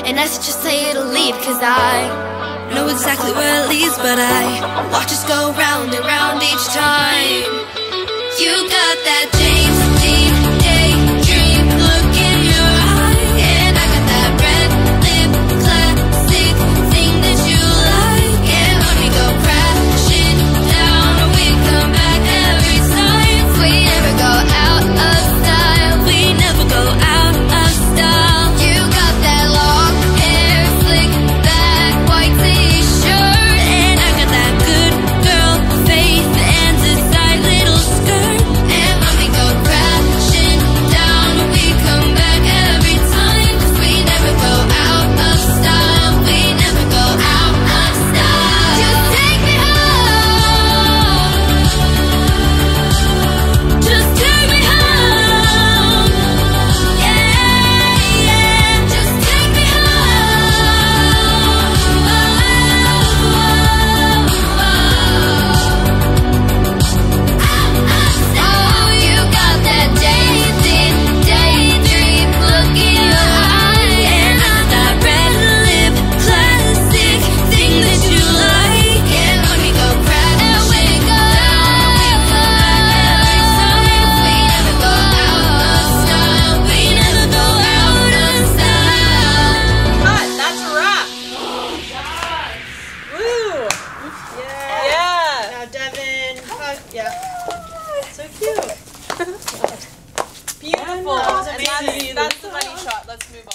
And I should just say it'll lead, 'cause I know exactly where it leads, but I watch us go round and round each time. You got that James Dean daydream look in your eye, and I got that red lip classic thing that you like. And when we go crashing down, we come back every time. We never go out of style, we never go out of style. You got that long hair, slick back, white t-shirt, and I got that good girl face and a tight little skirt. And when we go crashing down, we come back every time. 'Cause we never go out of style, we never go out of style. Just take me home, just take me home, yeah, yeah, just take me home. Oh, you got that daydream look in your eye, and I got that red lip classic thing that you like. And when we go crashing down, we come back every time. We never go out of style, we never go out of style. Cut. That's a wrap. Woo! Yeah. Now Devin. Yeah. So cute. Beautiful. And that's the money shot. Let's move on.